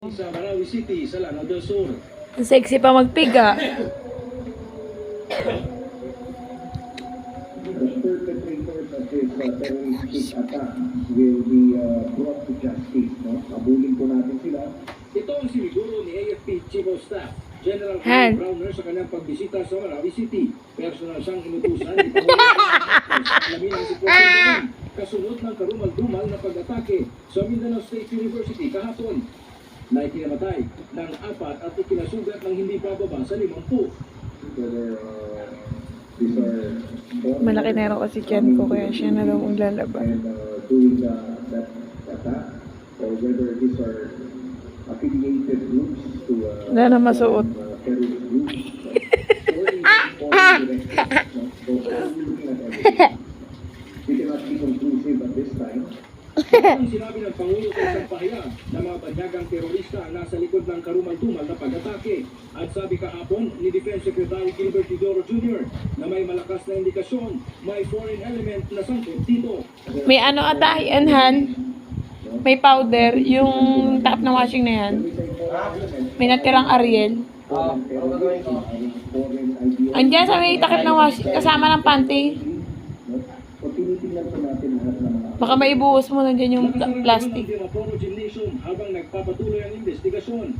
sa Marawi City sa Lanao del Sur. Ang sexy pa magpiga. The perpetrators of this terroristic attack will be brought to justice. No? Abulin po natin sila. Ito ang siniguro ni AFP Chief of Staff General Han. Browner sa kanyang pagbisita sa Marawi City. Personal siyang inutusan ni Alamin ang sitwasyon doon. Kasunod ng karumal-dumal na pag-atake sa Mindanao State University kahapon na ikinamatay ng 4 at ikinasugat ng hindi bababa sa 50. Whether these are Malaki na rin kasi tiyan ko, kaya siya na daw ang lalaban. and doing that attack, or whether these are affiliated groups to Wala na masuot. terrorist groups. Or even foreign directives, no? So, we're looking at everything. We cannot be conclusive at this time. Ang sinabi ng Pangulo sa isang pahayag na mga banyagang terorista ang nasa likod ng karumal-dumal na pag-atake. At sabi kahapon ni Defense Secretary Gilbert Tidoro Jr. na may malakas na indikasyon may foreign element na sangkot dito. May ano ata, yan, Han? May powder, yung top na washing na yan. May natirang Ariel. Andiyan sa may takip ng washing, kasama ng panty. So, tinitingnan po natin lahat ng mga Baka maibuhos mo na dyan yung plastic. Maporo Gymnasium habang nagpapatuloy ang investigasyon.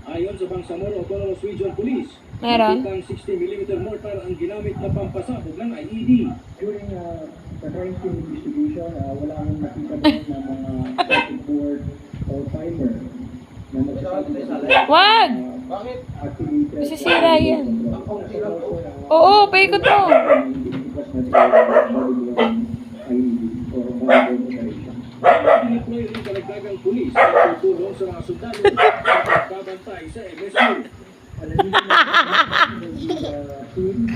Ayon sa Bangsamoro Autonomous Region Police, Meron? ang 60mm mortar ang ginamit na pampasabog ng IED. during the crime scene investigation, wala akong nakita po na mga circuit board or timer na nagsasabi na Wag! activated. Masisira yan. Oo, paikot mo. Dineploy rin kalagdagang pulis na tutulong sa mga sundalo at pagbabantay sa MSU.